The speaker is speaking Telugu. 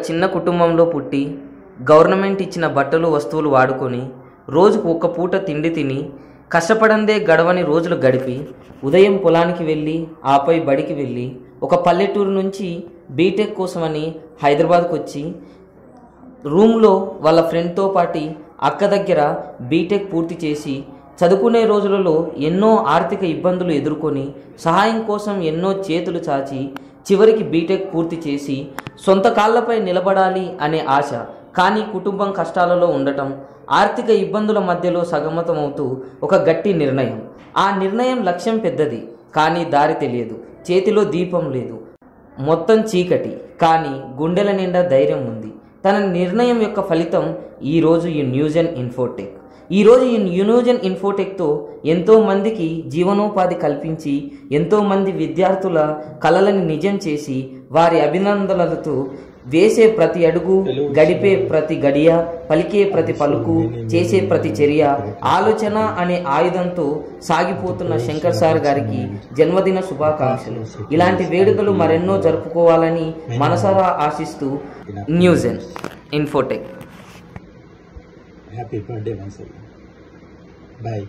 చిన్న కుటుంబంలో పుట్టి గవర్నమెంట్ ఇచ్చిన బట్టలు వస్తువులు వాడుకొని రోజుకు ఒక్క పూట తిండి తిని కష్టపడందే గడవని రోజులు గడిపి ఉదయం పొలానికి వెళ్ళి ఆపై బడికి వెళ్ళి ఒక పల్లెటూరు నుంచి బీటెక్ కోసమని హైదరాబాద్కు వచ్చి రూమ్లో వాళ్ళ ఫ్రెండ్తో పాటు అక్క దగ్గర బీటెక్ పూర్తి చేసి చదువుకునే రోజులలో ఎన్నో ఆర్థిక ఇబ్బందులు ఎదుర్కొని సహాయం కోసం ఎన్నో చేతులు చాచి చివరికి బీటెక్ పూర్తి చేసి సొంత కాళ్ళపై నిలబడాలి అనే ఆశ, కానీ కుటుంబం కష్టాలలో ఉండటం, ఆర్థిక ఇబ్బందుల మధ్యలో సగమతమవుతూ ఒక గట్టి నిర్ణయం. ఆ నిర్ణయం లక్ష్యం పెద్దది, కానీ దారి తెలియదు. చేతిలో దీపం లేదు, మొత్తం చీకటి, కానీ గుండెల నిండా ధైర్యం ఉంది. తన నిర్ణయం యొక్క ఫలితం ఈరోజు ఈ న్యూజెన్ ఇన్ఫోటెక్. ఈరోజు ఈ న్యూజెన్ ఇన్ఫోటెక్తో ఎంతోమందికి జీవనోపాధి కల్పించి ఎంతోమంది విద్యార్థుల కలలని నిజం చేసి వారి అభినందనలతో వేసే ప్రతి అడుగు, గడిపే ప్రతి గడియ, పలికే ప్రతి పలుకు, చేసే ప్రతి చర్య ఆలోచన అనే ఆయుధంతో సాగిపోతున్న శంకర్ సార్ గారికి జన్మదిన శుభాకాంక్షలు. ఇలాంటి వేడుకలు మరెన్నో జరుపుకోవాలని మనసారా ఆశిస్తూ Newgen Infotech. Happy birthday once again. Bye.